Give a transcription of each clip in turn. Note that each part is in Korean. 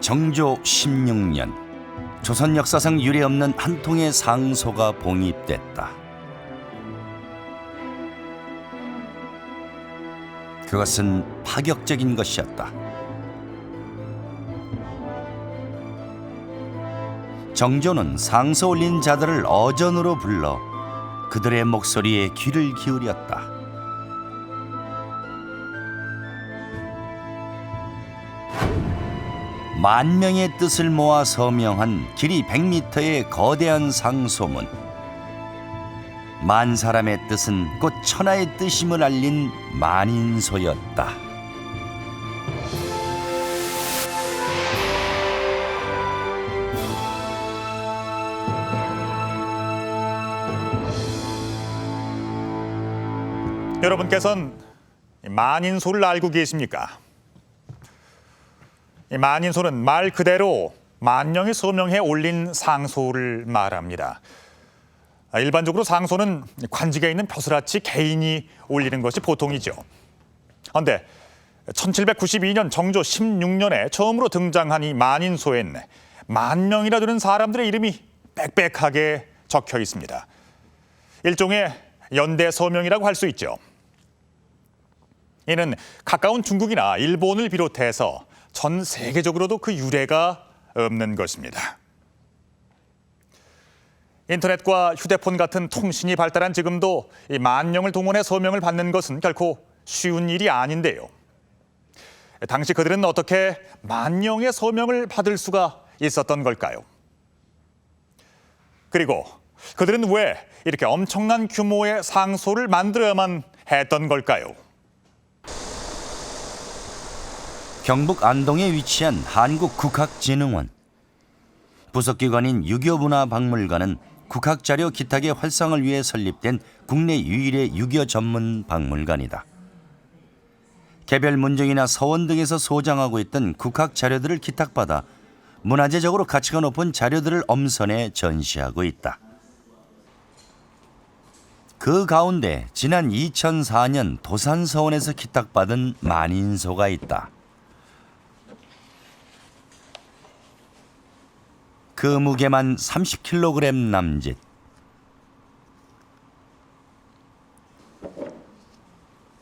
정조 16년 조선 역사상 유례없는 한 통의 상소가 봉입됐다. 그것은 파격적인 것이었다. 정조는 상소 올린 자들을 어전으로 불러 그들의 목소리에 귀를 기울였다. 만 명의 뜻을 모아 서명한 길이 100m의 거대한 상소문. 만 사람의 뜻은 곧 천하의 뜻임을 알린 만인소였다. 여러분께서는 만인소를 알고 계십니까? 이 만인소는 말 그대로 만명이 서명해 올린 상소를 말합니다. 일반적으로 상소는 관직에 있는 벼슬아치 개인이 올리는 것이 보통이죠. 그런데 1792년 정조 16년에 처음으로 등장한 이 만인소엔 만 명이나 되는 사람들의 이름이 빽빽하게 적혀 있습니다. 일종의 연대 서명이라고 할 수 있죠. 이는 가까운 중국이나 일본을 비롯해서 전 세계적으로도 그 유례가 없는 것입니다. 인터넷과 휴대폰 같은 통신이 발달한 지금도 이 만 명을 동원해 서명을 받는 것은 결코 쉬운 일이 아닌데요. 당시 그들은 어떻게 만 명의 서명을 받을 수가 있었던 걸까요? 그리고 그들은 왜 이렇게 엄청난 규모의 상소를 만들어야만 했던 걸까요? 경북 안동에 위치한 한국국학진흥원. 부속기관인 유교문화박물관은 국학자료 기탁의 활성을 위해 설립된 국내 유일의 유교 전문 박물관이다. 개별 문종이나 서원 등에서 소장하고 있던 국학자료들을 기탁받아 문화재적으로 가치가 높은 자료들을 엄선해 전시하고 있다. 그 가운데 지난 2004년 도산서원에서 기탁받은 만인소가 있다. 그 무게만 30kg 남짓.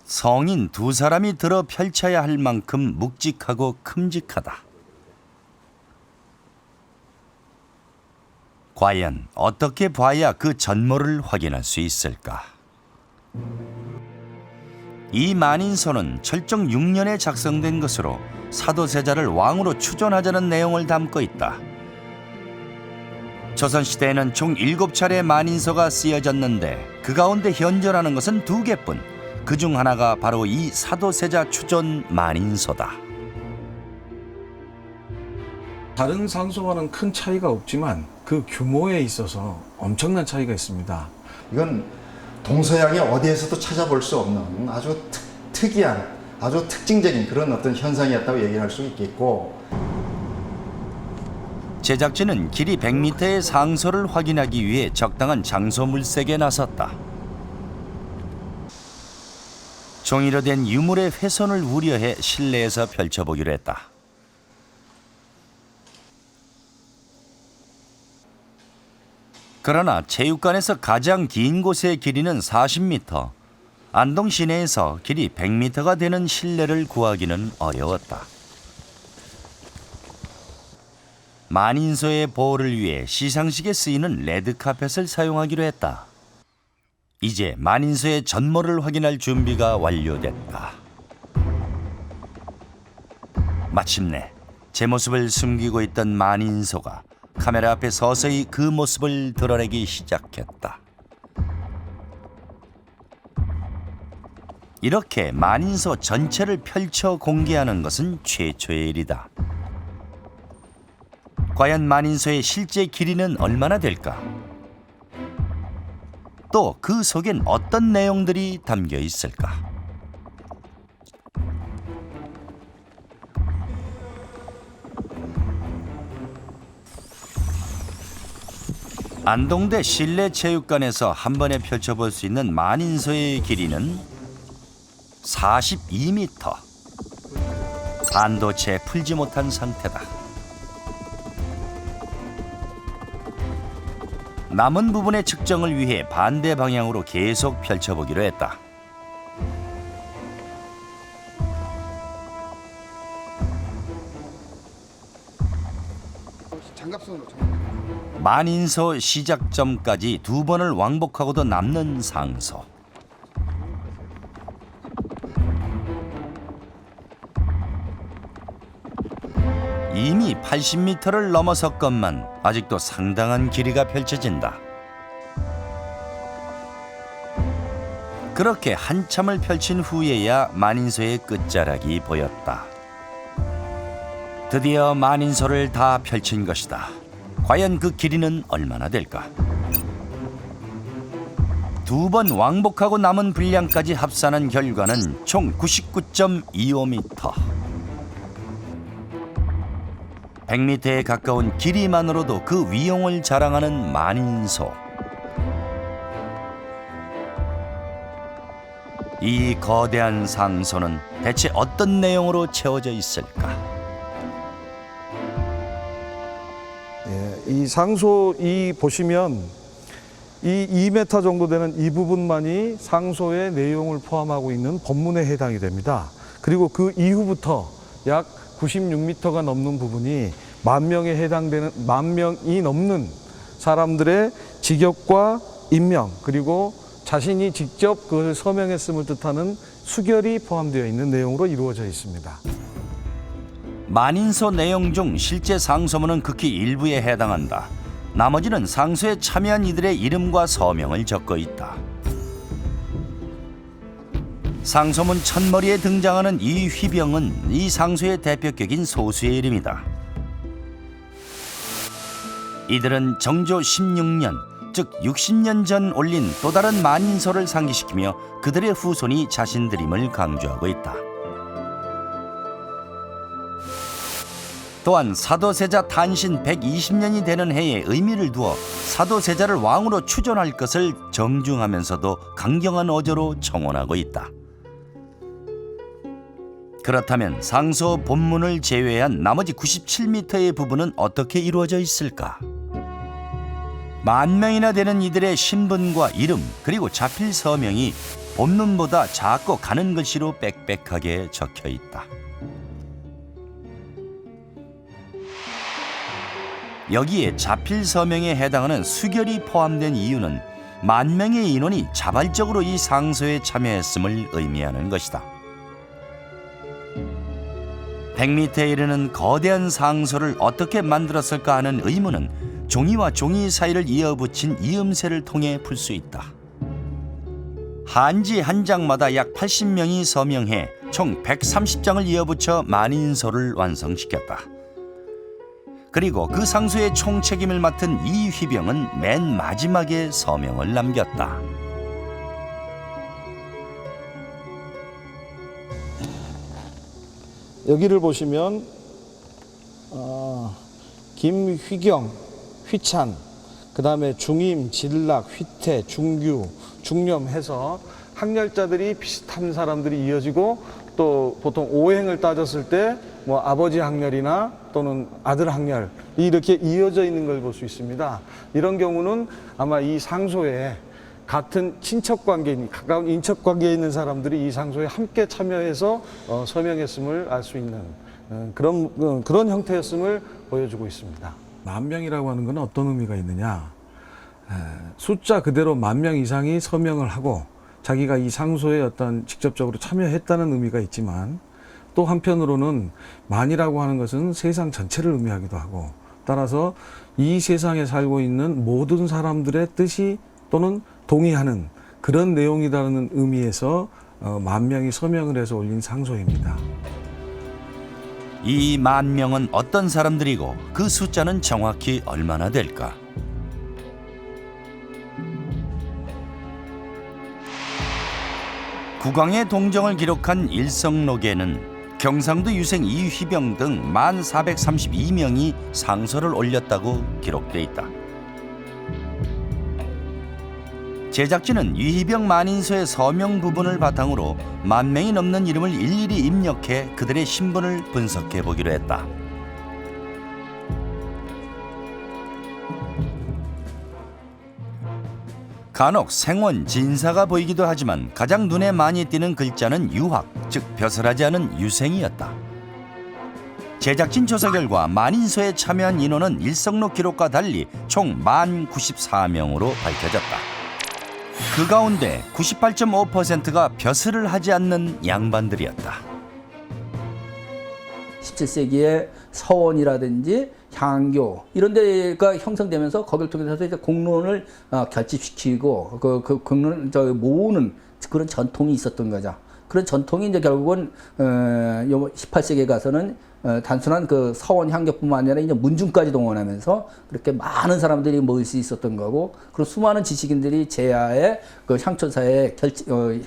성인 두 사람이 들어 펼쳐야 할 만큼 묵직하고 큼직하다. 과연 어떻게 봐야 그 전모를 확인할 수 있을까? 이 만인소는 철종 6년에 작성된 것으로 사도세자를 왕으로 추존하자는 내용을 담고 있다. 조선시대에는 총 7차례 만인소가 쓰여졌는데 그 가운데 현존하는 것은 2개뿐. 그중 하나가 바로 이 사도세자 추존 만인소다. 다른 상소와는 큰 차이가 없지만 그 규모에 있어서 엄청난 차이가 있습니다. 이건 동서양의 어디에서도 찾아볼 수 없는 아주 특이한, 아주 특징적인 그런 어떤 현상이었다고 얘기할 수 있겠고, 제작진은 길이 100m의 상소를 확인하기 위해 적당한 장소 물색에 나섰다. 종이로 된 유물의 훼손을 우려해 실내에서 펼쳐보기로 했다. 그러나 체육관에서 가장 긴 곳의 길이는 40m, 안동 시내에서 길이 100m가 되는 실내를 구하기는 어려웠다. 만인소의 보호를 위해 시상식에 쓰이는 레드카펫을 사용하기로 했다. 이제 만인소의 전모를 확인할 준비가 완료됐다. 마침내 제 모습을 숨기고 있던 만인소가 카메라 앞에 서서히 그 모습을 드러내기 시작했다. 이렇게 만인소 전체를 펼쳐 공개하는 것은 최초의 일이다. 과연 만인소의 실제 길이는 얼마나 될까? 또 그 속엔 어떤 내용들이 담겨 있을까? 안동대 실내체육관에서 한 번에 펼쳐볼 수 있는 만인소의 길이는 42m. 반도체 풀지 못한 상태다. 남은 부분의 측정을 위해 반대 방향으로 계속 펼쳐보기로 했다. 만인소 시작점까지 2번을 왕복하고도 남는 상소. 이미 80m를 넘어섰건만 아직도 상당한 길이가 펼쳐진다. 그렇게 한참을 펼친 후에야 만인소의 끝자락이 보였다. 드디어 만인소를 다 펼친 것이다. 과연 그 길이는 얼마나 될까? 2번 왕복하고 남은 분량까지 합산한 결과는 총 99.25m. 100m에 가까운 길이만으로도 그 위용을 자랑하는 만인소. 이 거대한 상소는 대체 어떤 내용으로 채워져 있을까? 이 상소 보시면 이 2m 정도 되는 이 부분만이 상소의 내용을 포함하고 있는 본문에 해당이 됩니다. 그리고 그 이후부터 약 96m가 넘는 부분이 10,000명이 넘는 사람들의 직역과 임명, 그리고 자신이 직접 그것을 서명했음을 뜻하는 수결이 포함되어 있는 내용으로 이루어져 있습니다. 만인소 내용 중 실제 상소문은 극히 일부에 해당한다. 나머지는 상소에 참여한 이들의 이름과 서명을 적고 있다. 상소문 첫머리에 등장하는 이 휘병은 이 상소의 대표격인 소수의 이름이다. 이들은 정조 16년, 즉 60년 전 올린 또 다른 만인소를 상기시키며 그들의 후손이 자신들임을 강조하고 있다. 또한 사도세자 탄신 120년이 되는 해에 의미를 두어 사도세자를 왕으로 추존할 것을 정중하면서도 강경한 어조로 청원하고 있다. 그렇다면 상소 본문을 제외한 나머지 97m의 부분은 어떻게 이루어져 있을까? 10,000명이나 되는 이들의 신분과 이름, 그리고 자필 서명이 본문보다 작고 가는 글씨로 빽빽하게 적혀 있다. 여기에 자필 서명에 해당하는 수결이 포함된 이유는 10,000명의 인원이 자발적으로 이 상소에 참여했음을 의미하는 것이다. 100m에 이르는 거대한 상소를 어떻게 만들었을까 하는 의문은 종이와 종이 사이를 이어붙인 이음새를 통해 풀 수 있다. 한지 한 장마다 약 80명이 서명해 총 130장을 이어붙여 만인소를 완성시켰다. 그리고 그 상소의 총책임을 맡은 이 휘병은 맨 마지막에 서명을 남겼다. 여기를 보시면 김휘경, 휘찬, 그 다음에 중임, 진락, 휘태, 중규, 중렴 해서 학렬자들이 비슷한 사람들이 이어지고, 또 보통 오행을 따졌을 때 뭐 아버지 학렬이나 또는 아들 학렬 이렇게 이어져 있는 걸 볼 수 있습니다. 이런 경우는 아마 이 상소에 같은 친척 관계인, 가까운 인척 관계에 있는 사람들이 이 상소에 함께 참여해서 서명했음을 알 수 있는 그런 형태였음을 보여주고 있습니다. 10,000명이라고 하는 건 어떤 의미가 있느냐? 숫자 그대로 10,000명 이상이 서명을 하고 자기가 이 상소에 어떤 직접적으로 참여했다는 의미가 있지만, 또 한편으로는 만이라고 하는 것은 세상 전체를 의미하기도 하고, 따라서 이 세상에 살고 있는 모든 사람들의 뜻이 또는 동의하는 그런 내용이라는 의미에서 10,000명이 서명을 해서 올린 상소입니다. 이 10,000명은 어떤 사람들이고 그 숫자는 정확히 얼마나 될까? 국왕의 동정을 기록한 일성록에는 경상도 유생 이휘병 등 1432명이 상소를 올렸다고 기록돼 있다. 제작진은 이휘병 만인소의 서명 부분을 바탕으로 10,000명이 넘는 이름을 일일이 입력해 그들의 신분을 분석해 보기로 했다. 간혹 생원, 진사가 보이기도 하지만 가장 눈에 많이 띄는 글자는 유학, 즉 벼슬하지 않은 유생이었다. 제작진 조사 결과 만인소에 참여한 인원은 일성록 기록과 달리 총 1094명으로 밝혀졌다. 그 가운데 98.5%가 벼슬을 하지 않는 양반들이었다. 17세기에 서원이라든지 향교 이런 데가 형성되면서 거기를 통해서 이제 공론을 결집시키고 그 공론을 모으는 그런 전통이 있었던 거죠. 그런 전통이 이제 결국은 18세기에 가서는 단순한 그 서원 향교뿐만 아니라 이제 문중까지 동원하면서 그렇게 많은 사람들이 모일 수 있었던 거고, 그런 수많은 지식인들이 제야의 그 향촌 사회에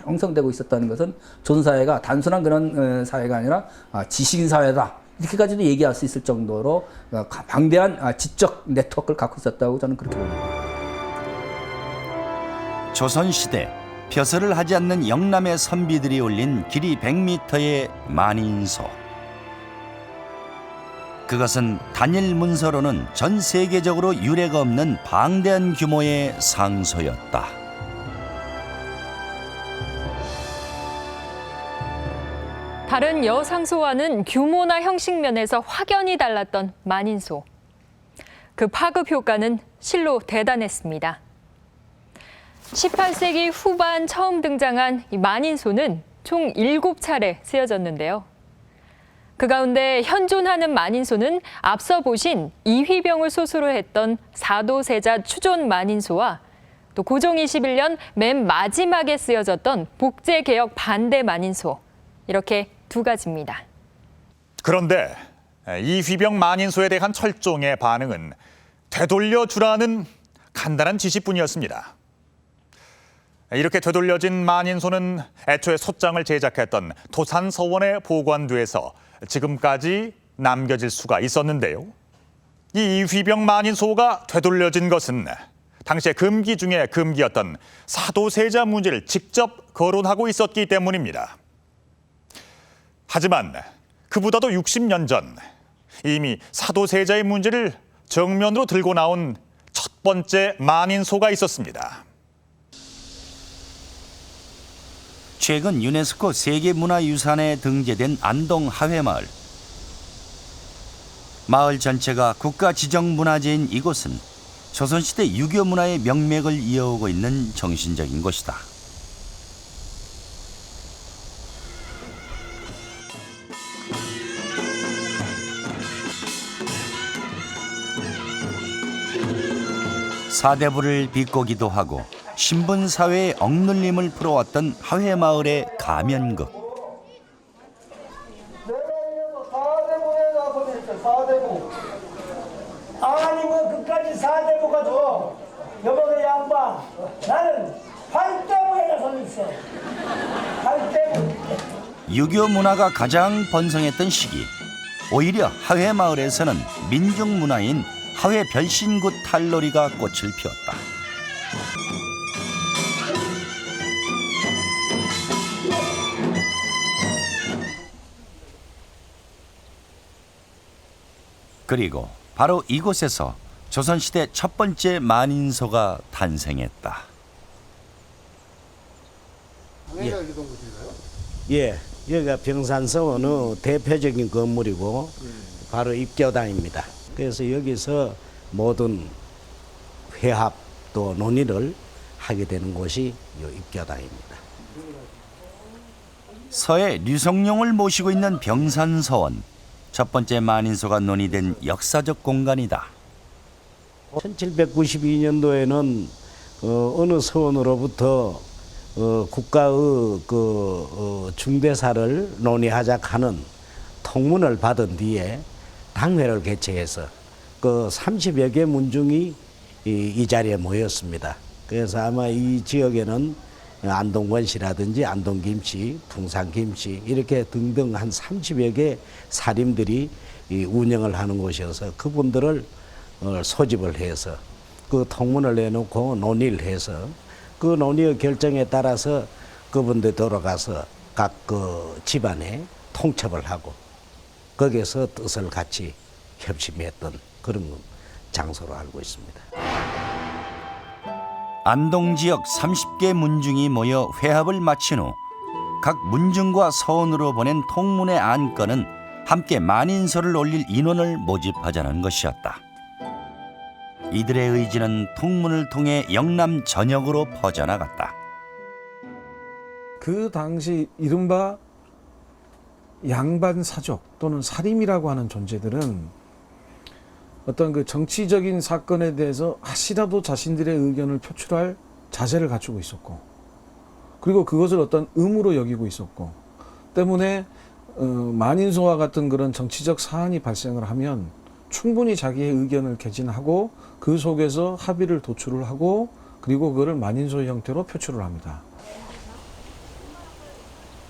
형성되고 있었다는 것은 조선 사회가 단순한 그런 사회가 아니라 지식인 사회다, 이렇게까지도 얘기할 수 있을 정도로 방대한 지적 네트워크를 갖고 있었다고 저는 그렇게 봅니다. 조선시대 벼슬을 하지 않는 영남의 선비들이 올린 길이 100m의 만인소. 그것은 단일 문서로는 전 세계적으로 유례가 없는 방대한 규모의 상소였다. 다른 여상소와는 규모나 형식 면에서 확연히 달랐던 만인소. 그 파급 효과는 실로 대단했습니다. 18세기 후반 처음 등장한 이 만인소는 총 7차례 쓰여졌는데요. 그 가운데 현존하는 만인소는 앞서 보신 이휘병을 소수로 했던 사도세자 추존 만인소와 또 고종 21년 맨 마지막에 쓰여졌던 복제개혁 반대 만인소, 이렇게 두 가지입니다. 그런데 이휘병 만인소에 대한 철종의 반응은 되돌려주라는 간단한 지시뿐이었습니다. 이렇게 되돌려진 만인소는 애초에 솥장을 제작했던 도산서원에 보관돼서 지금까지 남겨질 수가 있었는데요. 이 이휘병 만인소가 되돌려진 것은 당시에 금기 중에 금기였던 사도세자 문제를 직접 거론하고 있었기 때문입니다. 하지만 그보다도 60년 전 이미 사도세자의 문제를 정면으로 들고 나온 첫 번째 만인소가 있었습니다. 최근 유네스코 세계문화유산에 등재된 안동 하회마을. 마을 전체가 국가지정문화재인 이곳은 조선시대 유교 문화의 명맥을 이어오고 있는 정신적인 곳이다. 사대부를 비꼬기도 하고 신분사회의 억눌림을 풀어왔던 하회마을의 가면극. 사대부. 아니면 끝까지 사대부가 줘. 여보게 양반, 나는 팔대부에 가서 있어. 팔대부. 유교 문화가 가장 번성했던 시기, 오히려 하회마을에서는 민중 문화인 하회 별신굿 탈놀이가 꽃을 피웠다. 그리고 바로 이곳에서 조선시대 첫 번째 만인소가 탄생했다. 예, 여기가 병산서원의 대표적인 건물이고 바로 입교당입니다. 그래서 여기서 모든 회합 또 논의를 하게 되는 곳이 이 입교당입니다. 서해 류성룡을 모시고 있는 병산서원. 첫 번째 만인소가 논의된 역사적 공간이다. 1792년도에는 어느 서원으로부터 국가의 중대사를 논의하자 하는 통문을 받은 뒤에 당회를 개최해서 그 30여 개 문중이 이 자리에 모였습니다. 그래서 아마 이 지역에는 안동권씨라든지 안동김씨, 풍산김씨 이렇게 등등 한 30여 개 사림들이 운영을 하는 곳이어서 그분들을 소집을 해서 그 통문을 내놓고 논의를 해서 그 논의의 결정에 따라서 그분들 돌아가서 각 그 집안에 통첩을 하고 거기에서 뜻을 같이 협심했던 그런 장소로 알고 있습니다. 안동 지역 30개 문중이 모여 회합을 마친 후 각 문중과 서원으로 보낸 통문의 안건은 함께 만인소를 올릴 인원을 모집하자는 것이었다. 이들의 의지는 통문을 통해 영남 전역으로 퍼져나갔다. 그 당시 이른바 양반 사족 또는 사림이라고 하는 존재들은 어떤 그 정치적인 사건에 대해서 하시라도 자신들의 의견을 표출할 자세를 갖추고 있었고, 그리고 그것을 어떤 의무로 여기고 있었고, 때문에 만인소와 같은 그런 정치적 사안이 발생을 하면 충분히 자기의 의견을 개진하고 그 속에서 합의를 도출을 하고, 그리고 그거를 만인소 형태로 표출을 합니다.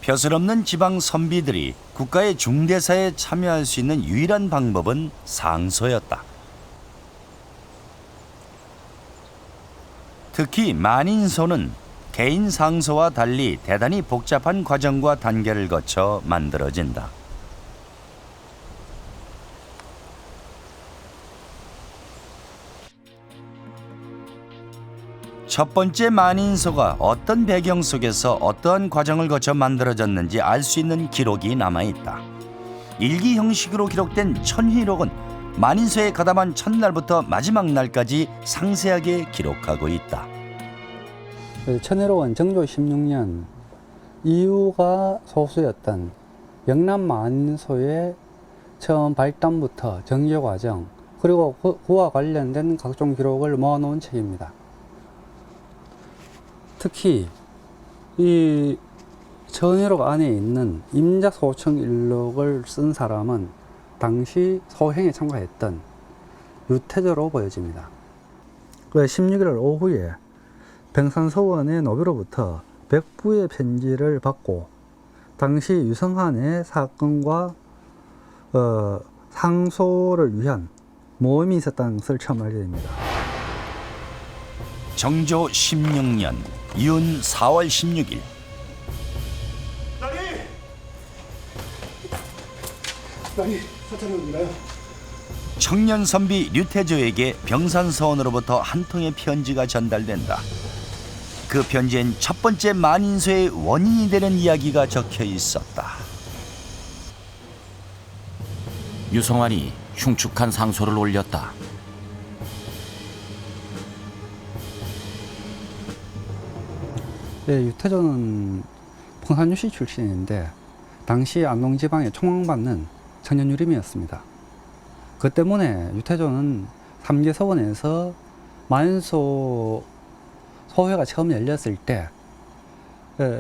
벼슬 없는 지방 선비들이 국가의 중대사에 참여할 수 있는 유일한 방법은 상소였다. 특히 만인소는 개인 상소와 달리 대단히 복잡한 과정과 단계를 거쳐 만들어진다. 첫 번째 만인소가 어떤 배경 속에서 어떠한 과정을 거쳐 만들어졌는지 알 수 있는 기록이 남아있다. 일기 형식으로 기록된 천희록은 만인소에 가담한 첫날부터 마지막 날까지 상세하게 기록하고 있다. 천혜록은 정조 16년 이유가 소수였던 영남 만인소의 처음 발단부터 정제 과정, 그리고 그와 관련된 각종 기록을 모아놓은 책입니다. 특히 이 천혜록 안에 있는 임자소청일록을 쓴 사람은 당시 소행에 참가했던 유태조로 보여집니다. 16일 오후에 병산서원의 노비로부터 백부의 편지를 받고 당시 유성한의 사건과 상소를 위한 모험이 있었다는 것을 처음 알게 됩니다. 정조 16년 이운 4월 16일 청년 선비 류태조에게 병산서원으로부터 한 통의 편지가 전달된다. 그 편지엔 첫 번째 만인소의 원인이 되는 이야기가 적혀 있었다. 유성환이 흉측한 상소를 올렸다. 네, 유태조는 풍산유씨 출신인데 당시 안동 지방에 총망받는 청년유림이었습니다. 그 때문에 유태조는 삼계서원에서 만인소 소회가 처음 열렸을 때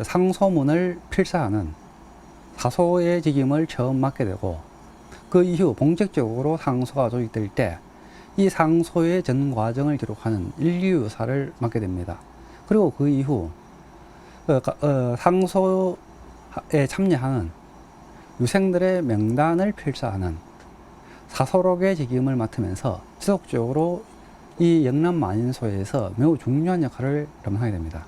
상소문을 필사하는 사소의 직임을 처음 맡게 되고, 그 이후 본격적으로 상소가 조직될 때 이 상소의 전 과정을 기록하는 일기유사를 맡게 됩니다. 그리고 그 이후 상소에 참여하는 유생들의 명단을 필사하는 사소록의 직임을 맡으면서 지속적으로 이 영남 만인소에서 매우 중요한 역할을 감당하게 됩니다.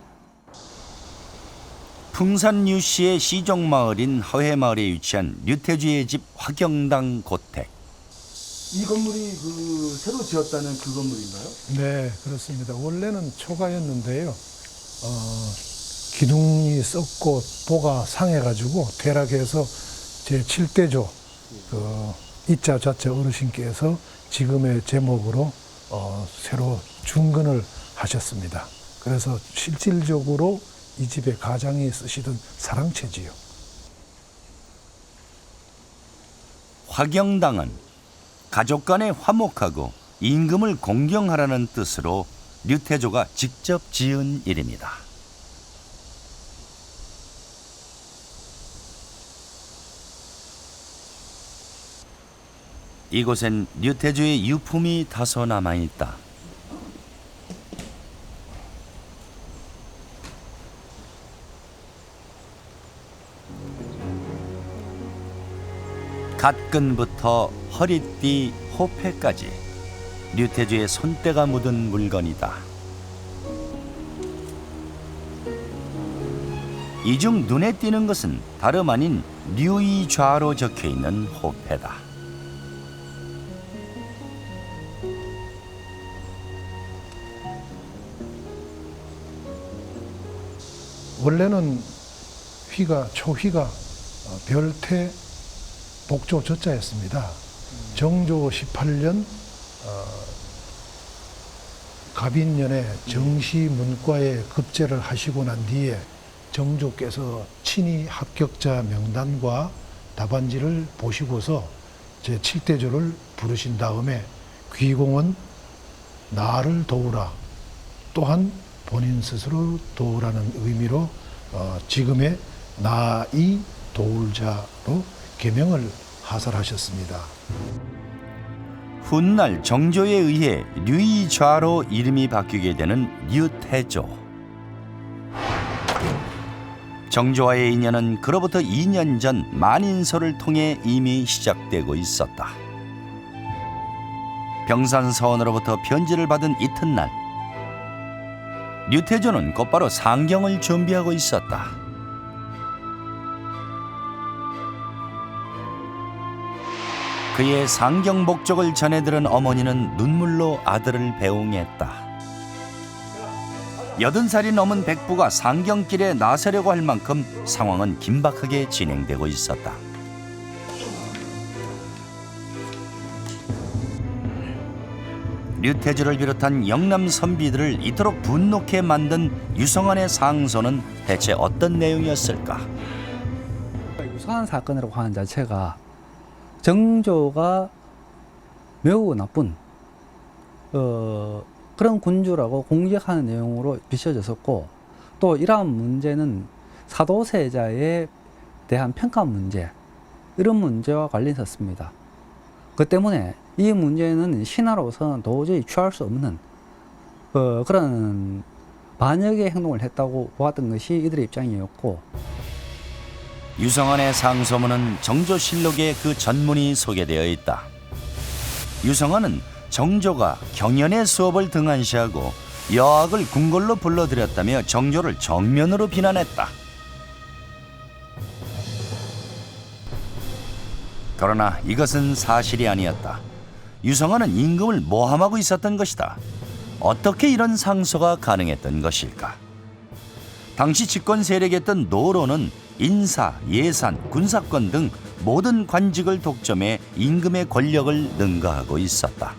풍산유씨의 시종마을인 허회마을에 위치한 류태주의 집 화경당 고택. 이 건물이 새로 지었다는 그 건물인가요? 네, 그렇습니다. 원래는 초가였는데요. 기둥이 썩고 도가 상해가지고 퇴락해서 제7대조 이자 자체 어르신께서 지금의 제목으로 새로 중건을 하셨습니다. 그래서 실질적으로 이 집의 가장이 쓰시던 사랑채지요. 화경당은 가족 간에 화목하고 임금을 공경하라는 뜻으로 류태조가 직접 지은 이름이다. 이곳엔 류태조의 유품이 다소 남아있다. 갓근부터 허리띠, 호패까지 류태조의 손때가 묻은 물건이다. 이 중 눈에 띄는 것은 다름 아닌 류이좌로 적혀있는 호패다. 원래는 초휘가 별태 복조 저자였습니다. 정조 18년 갑인년에 정시문과에 급제를 하시고 난 뒤에 정조께서 친히 합격자 명단과 답안지를 보시고서 제7대조를 부르신 다음에 귀공은 나를 도우라, 또한 본인 스스로 도우라는 의미로 지금의 나이 도울자로 계명을 하설하셨습니다. 훗날 정조에 의해 류이좌로 이름이 바뀌게 되는 류태조. 정조와의 인연은 그로부터 2년 전 만인소를 통해 이미 시작되고 있었다. 병산서원으로부터 편지를 받은 이튿날, 류태조는 곧바로 상경을 준비하고 있었다. 그의 상경 목적을 전해 들은 어머니는 눈물로 아들을 배웅했다. 80살이 넘은 백부가 상경길에 나서려고 할 만큼 상황은 긴박하게 진행되고 있었다. 류태조를 비롯한 영남 선비들을 이토록 분노케 만든 유성안의 상소는 대체 어떤 내용이었을까? 유성안 사건이라고 하는 자체가 정조가 매우 나쁜 그런 군주라고 공격하는 내용으로 비춰졌었고, 또 이러한 문제는 사도세자에 대한 평가 문제, 이런 문제와 관련이 있었습니다. 그 때문에 이 문제는 신하로서는 도저히 취할 수 없는 그런 반역의 행동을 했다고 보았던 것이 이들의 입장이었고, 유성안의 상소문은 정조실록에 그 전문이 소개되어 있다. 유성안은 정조가 경연의 수업을 등한시하고 여학을 궁궐로 불러들였다며 정조를 정면으로 비난했다. 그러나 이것은 사실이 아니었다. 유성안은 임금을 모함하고 있었던 것이다. 어떻게 이런 상소가 가능했던 것일까? 당시 집권 세력이었던 노론은 인사, 예산, 군사권 등 모든 관직을 독점해 임금의 권력을 능가하고 있었다.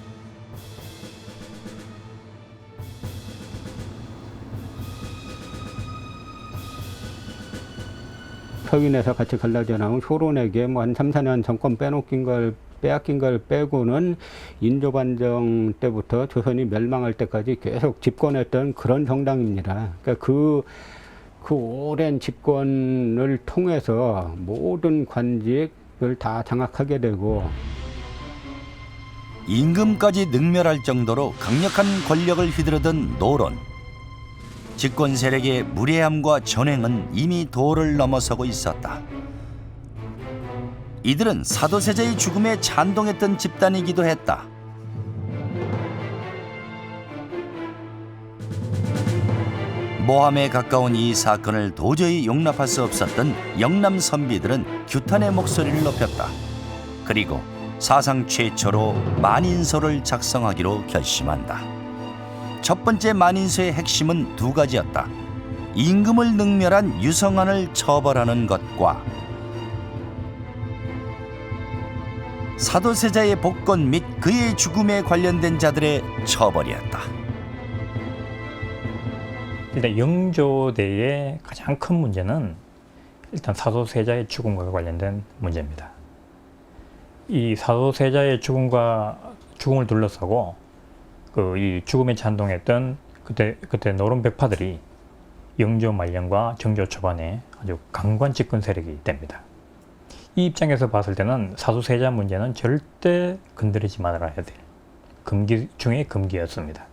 서인에서 같이 갈라져나온 효론에게 한 3, 4년 정권 빼앗긴 걸 빼고는 인조반정 때부터 조선이 멸망할 때까지 계속 집권했던 그런 정당입니다. 그러니까 그 오랜 집권을 통해서 모든 관직을 다 장악하게 되고, 임금까지 능멸할 정도로 강력한 권력을 휘두르던 노론. 집권 세력의 무례함과 전횡은 이미 도를 넘어서고 있었다. 이들은 사도세자의 죽음에 찬동했던 집단이기도 했다. 모함에 가까운 이 사건을 도저히 용납할 수 없었던 영남 선비들은 규탄의 목소리를 높였다. 그리고 사상 최초로 만인소를 작성하기로 결심한다. 첫 번째 만인소의 핵심은 두 가지였다. 임금을 능멸한 유성안을 처벌하는 것과 사도세자의 복권 및 그의 죽음에 관련된 자들의 처벌이었다. 일단 영조대의 가장 큰 문제는 일단 사도세자의 죽음과 관련된 문제입니다. 이 사도세자의 죽음을 둘러싸고 이 죽음에 찬동했던 그때 노론 백파들이 영조 말년과 정조 초반에 아주 강관 집권 세력이 됩니다. 이 입장에서 봤을 때는 사도세자 문제는 절대 건드리지 말아야 될 금기 중의 금기였습니다.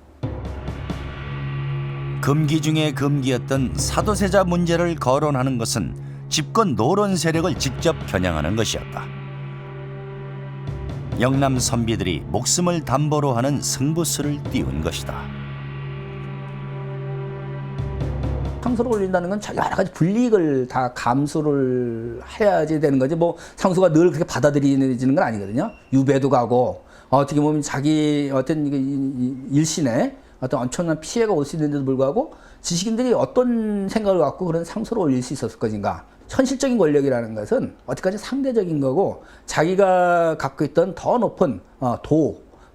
금기 중의 금기였던 사도세자 문제를 거론하는 것은 집권 노론 세력을 직접 겨냥하는 것이었다. 영남 선비들이 목숨을 담보로 하는 승부수를 띄운 것이다. 상소를 올린다는 건 여러 가지 불이익을 다 감수를 해야지 되는 거지. 뭐 상소가 늘 그렇게 받아들이는 건 아니거든요. 유배도 가고 어떻게 보면 자기 어떤 일신에 어떤 엄청난 피해가 올 수 있는데도 불구하고 지식인들이 어떤 생각을 갖고 그런 상소를 올릴 수 있었을 것인가. 현실적인 권력이라는 것은 어디까지 상대적인 거고 자기가 갖고 있던 더 높은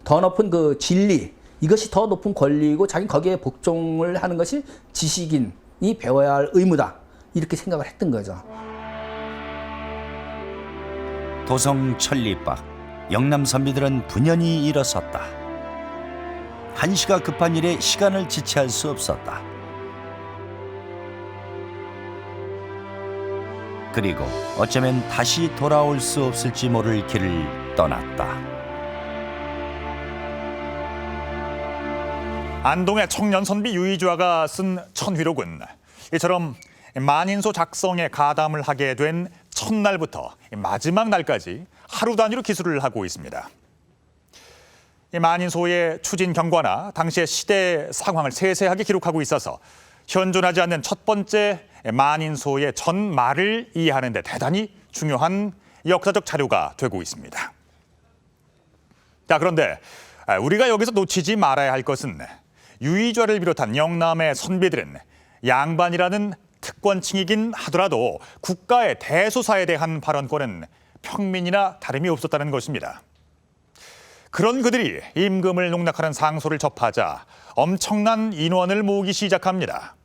더 높은 그 진리, 이것이 더 높은 권리이고 자기 거기에 복종을 하는 것이 지식인이 배워야 할 의무다. 이렇게 생각을 했던 거죠. 도성 천리박, 영남 선비들은 분연히 일어섰다. 한시가 급한 일에 시간을 지체할 수 없었다. 그리고 어쩌면 다시 돌아올 수 없을지 모를 길을 떠났다. 안동의 청년 선비 유이주아가 쓴 천휘록은 이처럼 만인소 작성에 가담을 하게 된 첫날부터 마지막 날까지 하루 단위로 기술을 하고 있습니다. 이 만인소의 추진 경과나 당시의 시대 상황을 세세하게 기록하고 있어서 현존하지 않는 첫 번째 만인소의 전말을 이해하는 데 대단히 중요한 역사적 자료가 되고 있습니다. 자, 그런데 우리가 여기서 놓치지 말아야 할 것은 유이주아를 비롯한 영남의 선비들은 양반이라는 특권층이긴 하더라도 국가의 대소사에 대한 발언권은 평민이나 다름이 없었다는 것입니다. 그런 그들이 임금을 농락하는 상소를 접하자 엄청난 인원을 모으기 시작합니다.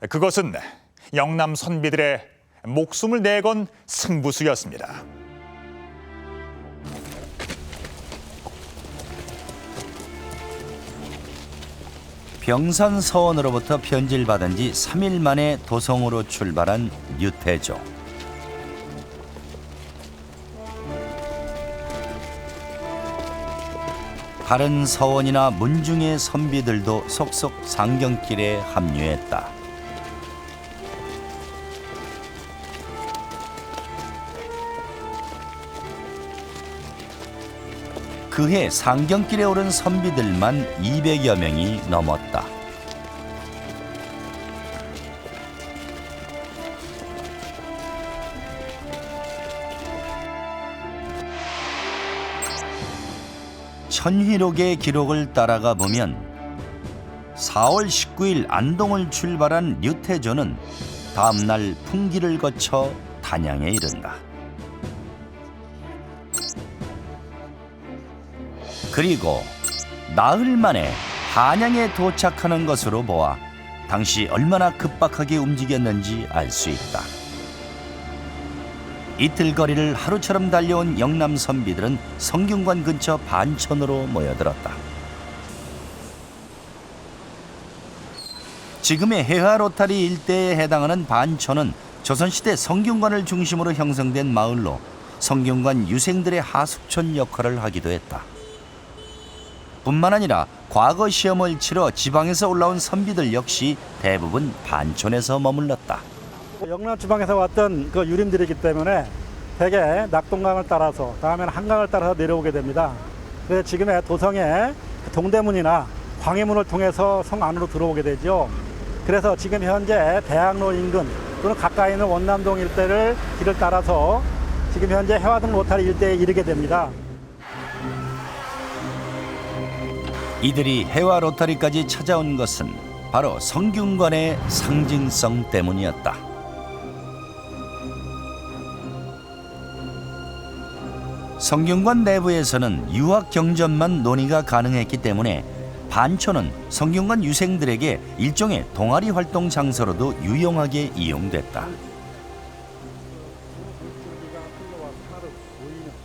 그것은 영남 선비들의 목숨을 내건 승부수였습니다. 병산 서원으로부터 편지를 받은 지 3일 만에 도성으로 출발한 류태조. 다른 서원이나 문중의 선비들도 속속 상경길에 합류했다. 그해 상경길에 오른 선비들만 200여 명이 넘었다. 천휘록의 기록을 따라가 보면 4월 19일 안동을 출발한 류태조는 다음 날 풍기를 거쳐 단양에 이른다. 그리고 나흘 만에 한양에 도착하는 것으로 보아 당시 얼마나 급박하게 움직였는지 알 수 있다. 이틀 거리를 하루처럼 달려온 영남 선비들은 성균관 근처 반천으로 모여들었다. 지금의 해화 로타리 일대에 해당하는 반천은 조선시대 성균관을 중심으로 형성된 마을로 성균관 유생들의 하숙촌 역할을 하기도 했다. 뿐만 아니라 과거 시험을 치러 지방에서 올라온 선비들 역시 대부분 반촌에서 머물렀다. 영남 지방에서 왔던 그 유림들이기 때문에 대개 낙동강을 따라서 다음에는 한강을 따라서 내려오게 됩니다. 그래서 지금의 도성의 동대문이나 광해문을 통해서 성 안으로 들어오게 되죠. 그래서 지금 현재 대학로 인근 또는 가까이 있는 원남동 일대를 길을 따라서 지금 현재 해화동 로타리 일대에 이르게 됩니다. 이들이 해화 로타리까지 찾아온 것은 바로 성균관의 상징성 때문이었다. 성균관 내부에서는 유학 경전만 논의가 가능했기 때문에 반촌은 성균관 유생들에게 일종의 동아리 활동 장소로도 유용하게 이용됐다.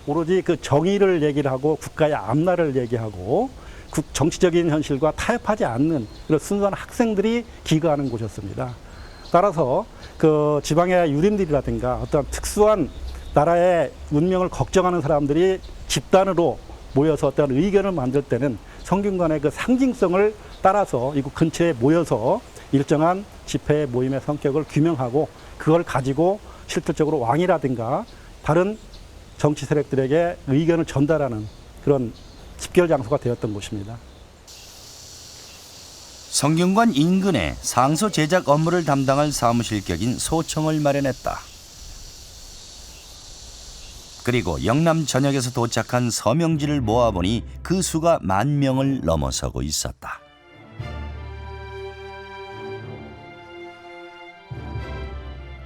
오로지 그 정의를 얘기를 하고 국가의 앞날을 얘기하고 정치적인 현실과 타협하지 않는 그런 순수한 학생들이 기거하는 곳이었습니다. 따라서 그 지방의 유림들이라든가 어떤 특수한 나라의 운명을 걱정하는 사람들이 집단으로 모여서 어떤 의견을 만들 때는 성균관의 그 상징성을 따라서 이곳 근처에 모여서 일정한 집회 모임의 성격을 규명하고 그걸 가지고 실질적으로 왕이라든가 다른 정치 세력들에게 의견을 전달하는 그런 집결 장소가 되었던 곳입니다. 성균관 인근에 상소 제작 업무를 담당할 사무실 격인 소청을 마련했다. 그리고 영남 전역에서 도착한 서명지를 모아보니 그 수가 10,000명을 넘어서고 있었다.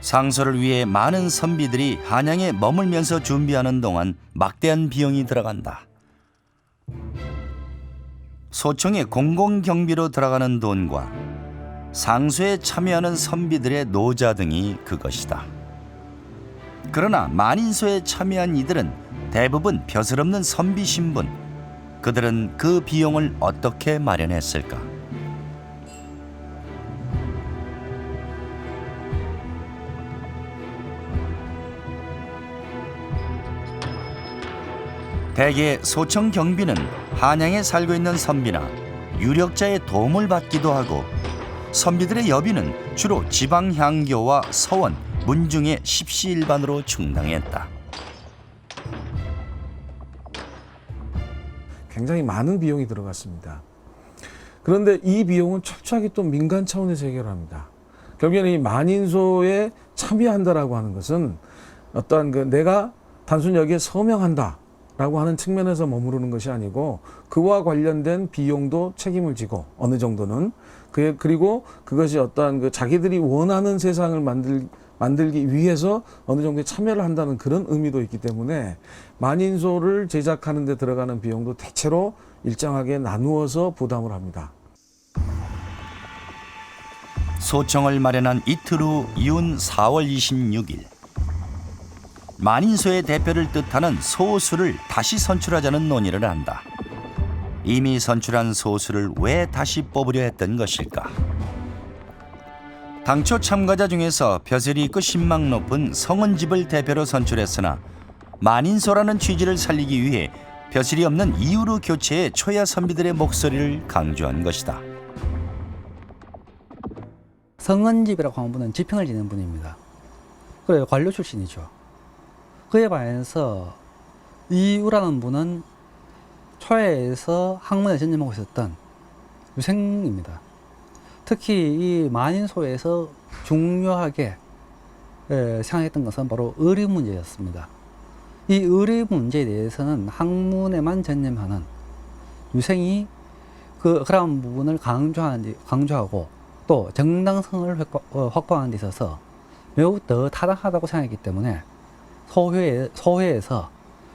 상소를 위해 많은 선비들이 한양에 머물면서 준비하는 동안 막대한 비용이 들어간다. 소총의 공공경비로 들어가는 돈과 상소에 참여하는 선비들의 노자 등이 그것이다. 그러나 만인소에 참여한 이들은 대부분 벼슬없는 선비 신분. 그들은 그 비용을 어떻게 마련했을까? 대개 소청 경비는 한양에 살고 있는 선비나 유력자의 도움을 받기도 하고, 선비들의 여비는 주로 지방 향교와 서원, 문중의 십시일반으로 충당했다. 굉장히 많은 비용이 들어갔습니다. 그런데 이 비용은 철저하게 또 민간 차원에서 해결합니다. 결국에는 이 만인소에 참여한다라고 하는 것은 어떠한 내가 단순히 여기에 서명한다 라고 하는 측면에서 머무르는 것이 아니고, 그와 관련된 비용도 책임을 지고 어느 정도는 그리고 그것이 어떠한 자기들이 원하는 세상을 만들기 위해서 어느 정도의 참여를 한다는 그런 의미도 있기 때문에 만인소를 제작하는 데 들어가는 비용도 대체로 일정하게 나누어서 부담을 합니다. 소청을 마련한 이틀 후 이혼 4월 26일. 만인소의 대표를 뜻하는 소수를 다시 선출하자는 논의를 한다. 이미 선출한 소수를 왜 다시 뽑으려 했던 것일까? 당초 참가자 중에서 벼슬이 있고 신망 높은 성은집을 대표로 선출했으나 만인소라는 취지를 살리기 위해 벼슬이 없는 이후로 교체해 초야 선비들의 목소리를 강조한 것이다. 성은집이라고 하는 분은 지평을 지는 분입니다. 그래요, 관료 출신이죠. 그에 반해서 이유라는 분은 초야에서 학문에 전념하고 있었던 유생입니다. 특히 이 만인소에서 중요하게 생각했던 것은 바로 의리 문제였습니다. 이 의리 문제에 대해서는 학문에만 전념하는 유생이 그런 부분을 강조하고 또 정당성을 확보하는 데 있어서 매우 더 타당하다고 생각했기 때문에 소회에서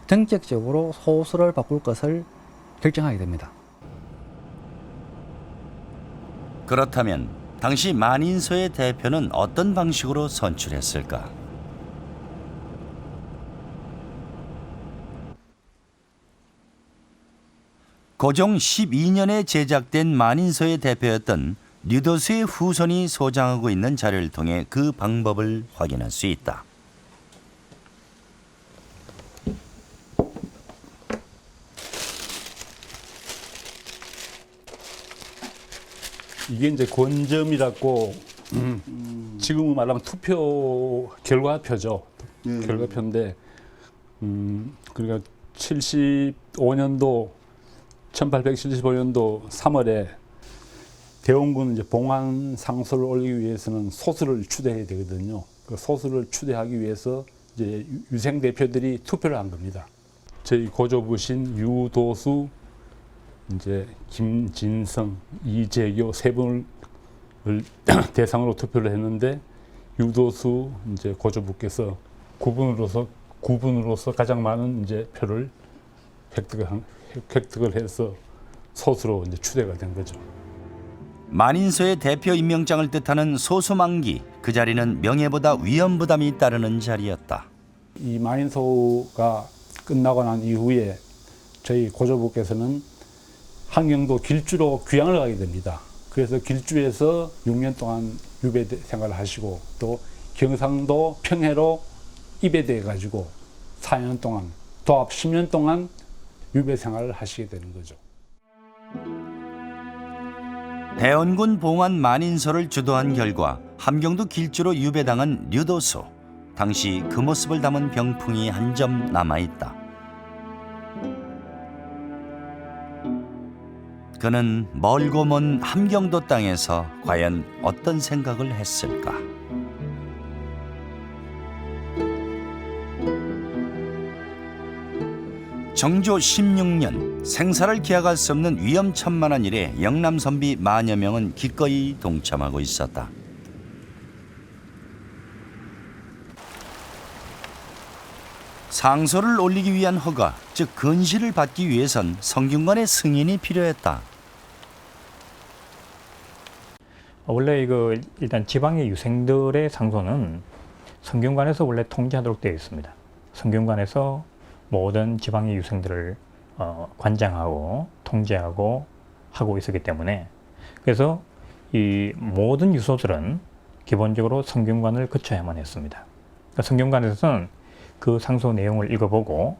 정책적으로 소수를 바꿀 것을 결정하게 됩니다. 그렇다면 당시 만인소의 대표는 어떤 방식으로 선출했을까? 고종 12년에 제작된 만인소의 대표였던 류도수의 후손이 소장하고 있는 자료를 통해 그 방법을 확인할 수 있다. 이게 이제 권점이라고 지금은 말하면 투표 결과표죠. 결과표인데 그러니까 75년도 1875년도 3월에 대원군 이제 봉안 상소를 올리기 위해서는 소수를 추대해야 되거든요. 그 소수를 추대하기 위해서 이제 유생 대표들이 투표를 한 겁니다. 저희 고조부신 유도수, 이제 김진성, 이재교 세 분을 대상으로 투표를 했는데, 유도수 이제 고조부께서 9분으로서 가장 많은 이제 표를 획득을 해서 소수로 이제 추대가 된 거죠. 만인소의 대표 임명장을 뜻하는 소수만기, 그 자리는 명예보다 위험 부담이 따르는 자리였다. 이 만인소가 끝나고 난 이후에 저희 고조부께서는 한경도 길주로 귀향을 가게 됩니다. 그래서 길주에서 6년 동안 유배 생활을 하시고, 또 경상도 평해로 입예돼 가지고 4년 동안, 도합 10년 동안 유배 생활을 하시게 되는 거죠. 대원군 봉안 만인소를 주도한 결과 함경도 길주로 유배당한 류도수. 당시 그 모습을 담은 병풍이 한 점 남아있다. 그는 멀고 먼 함경도 땅에서 과연 어떤 생각을 했을까? 정조 16년 생사를 기약할 수 없는 위험천만한 일에 영남 선비 만여 명은 기꺼이 동참하고 있었다. 상소를 올리기 위한 허가, 즉 근시를 받기 위해선 성균관의 승인이 필요했다. 원래 이거 일단 지방의 유생들의 상소는 성균관에서 원래 통제하도록 되어 있습니다. 성균관에서 모든 지방의 유생들을 관장하고 통제하고 하고 있었기 때문에, 그래서 이 모든 유소들은 기본적으로 성균관을 거쳐야만 했습니다. 그러니까 성균관에서는 그 상소 내용을 읽어보고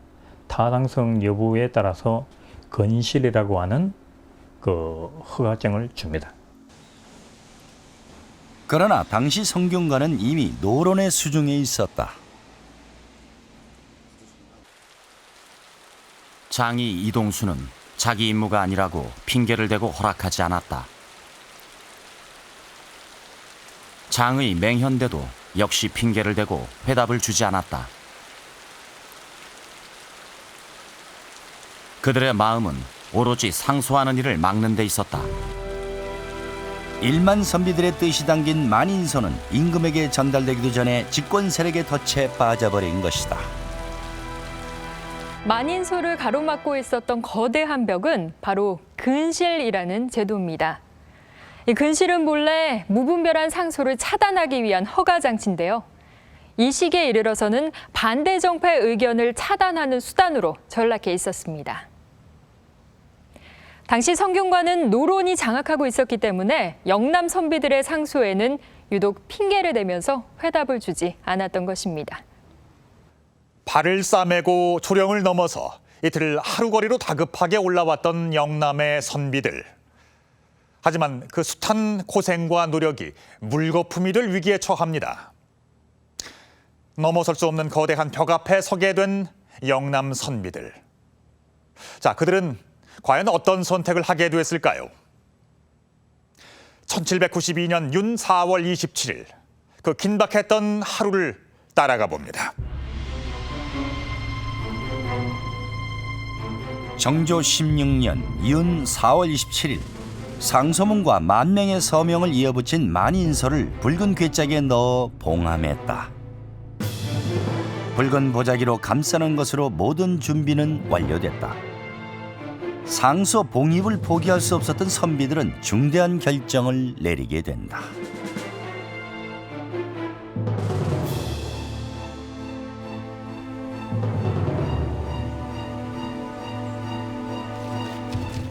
타당성 여부에 따라서 건실이라고 하는 그 허가증을 줍니다. 그러나 당시 성균관은 이미 노론의 수중에 있었다. 장이 이동수는 자기 임무가 아니라고 핑계를 대고 허락하지 않았다. 장의 맹현대도 역시 핑계를 대고 회답을 주지 않았다. 그들의 마음은 오로지 상소하는 일을 막는 데 있었다. 일만 선비들의 뜻이 담긴 만인소는 임금에게 전달되기도 전에 집권 세력의 덫에 빠져버린 것이다. 만인소를 가로막고 있었던 거대한 벽은 바로 근실이라는 제도입니다. 이 근실은 본래 무분별한 상소를 차단하기 위한 허가 장치인데요. 이 시기에 이르러서는 반대 정파의 의견을 차단하는 수단으로 전락해 있었습니다. 당시 성균관은 노론이 장악하고 있었기 때문에 영남 선비들의 상소에는 유독 핑계를 대면서 회답을 주지 않았던 것입니다. 발을 싸매고 조령을 넘어서 이틀 하루거리로 다급하게 올라왔던 영남의 선비들. 하지만 그 숱한 고생과 노력이 물거품이 될 위기에 처합니다. 넘어설 수 없는 거대한 벽 앞에 서게 된 영남 선비들. 자, 그들은 과연 어떤 선택을 하게 됐을까요? 1792년 윤 4월 27일, 그 긴박했던 하루를 따라가 봅니다. 정조 16년 윤 4월 27일 상소문과 만명의 서명을 이어붙인 만인서를 붉은 괴짝에 넣어 봉함했다. 붉은 보자기로 감싸는 것으로 모든 준비는 완료됐다. 상소 봉입을 포기할 수 없었던 선비들은 중대한 결정을 내리게 된다.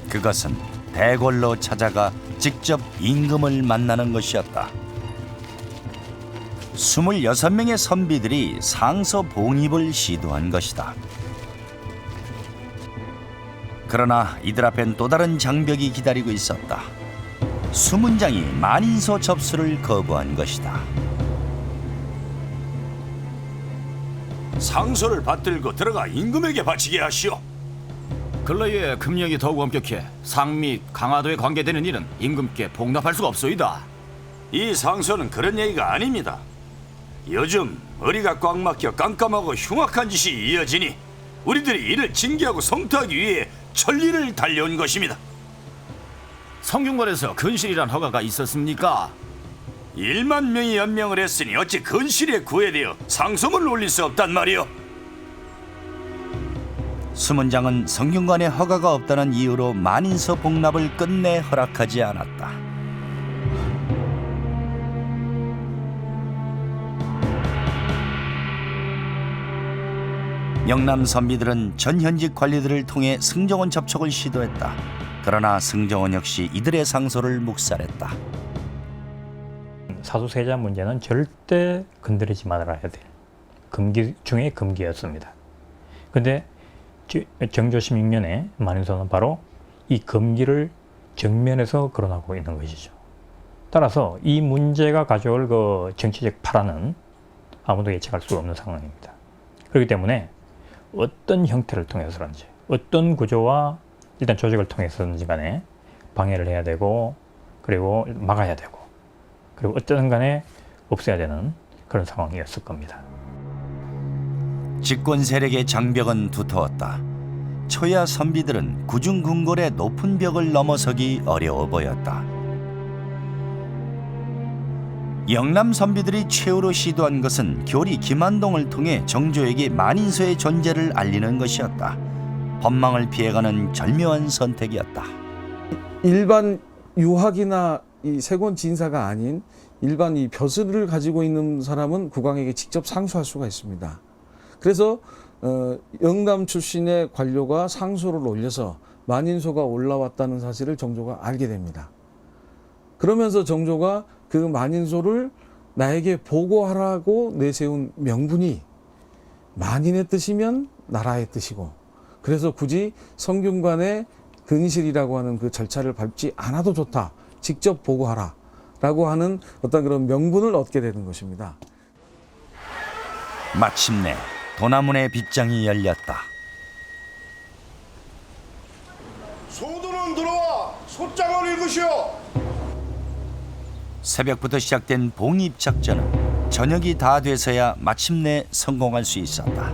그것은 대궐로 찾아가 직접 임금을 만나는 것이었다. 26명의 선비들이 상소 봉입을 시도한 것이다. 그러나 이들 앞엔 또 다른 장벽이 기다리고 있었다. 수문장이 만인소 접수를 거부한 것이다. 상소를 받들고 들어가 임금에게 바치게 하시오. 근래에 금령이 더욱 엄격해 상 및 강화도에 관계되는 일은 임금께 복납할 수가 없소이다. 이 상소는 그런 얘기가 아닙니다. 요즘 머리가 꽉 막혀 깜깜하고 흉악한 짓이 이어지니 우리들이 이를 징계하고 성토하기 위해 천리를 달려온 것입니다. 성균관에서 근실이란 허가가 있었습니까? 1만 명이 연명을 했으니 어찌 근실에 구애되어 상소문을 올릴 수 없단 말이오. 수문장은 성균관에 허가가 없다는 이유로 만인소 복납을 끝내 허락하지 않았다. 영남 선비들은 전현직 관리들을 통해 승정원 접촉을 시도했다. 그러나 승정원 역시 이들의 상소를 묵살했다. 사소세자 문제는 절대 건드리지 말아야 될 금기 중에 금기였습니다. 그런데 정조 16년에 만인소는 바로 이 금기를 정면에서 거론하고 있는 것이죠. 따라서 이 문제가 가져올 그 정치적 파란은 아무도 예측할 수 없는 상황입니다. 그렇기 때문에 어떤 형태를 통해서든지 어떤 구조와 일단 조직을 통해서든지 간에 방해를 해야 되고 그리고 막아야 되고 그리고 어쨌든 간에 없애야 되는 그런 상황이었을 겁니다. 집권 세력의 장벽은 두터웠다. 초야 선비들은 구중궁궐의 높은 벽을 넘어서기 어려워 보였다. 영남 선비들이 최후로 시도한 것은 교리 김한동을 통해 정조에게 만인소의 존재를 알리는 것이었다. 법망을 피해가는 절묘한 선택이었다. 일반 유학이나 이 세권 진사가 아닌 일반 이 벼슬을 가지고 있는 사람은 국왕에게 직접 상소할 수가 있습니다. 그래서 영남 출신의 관료가 상소를 올려서 만인소가 올라왔다는 사실을 정조가 알게 됩니다. 그러면서 정조가 그 만인소를 나에게 보고하라고 내세운 명분이 만인의 뜻이면 나라의 뜻이고, 그래서 굳이 성균관의 근실이라고 하는 그 절차를 밟지 않아도 좋다. 직접 보고하라. 라고 하는 어떤 그런 명분을 얻게 되는 것입니다. 마침내 도나문의 빗장이 열렸다. 소도는 들어와 소장을 읽으시오. 새벽부터 시작된 봉입 작전은 저녁이 다 돼서야 마침내 성공할 수 있었다.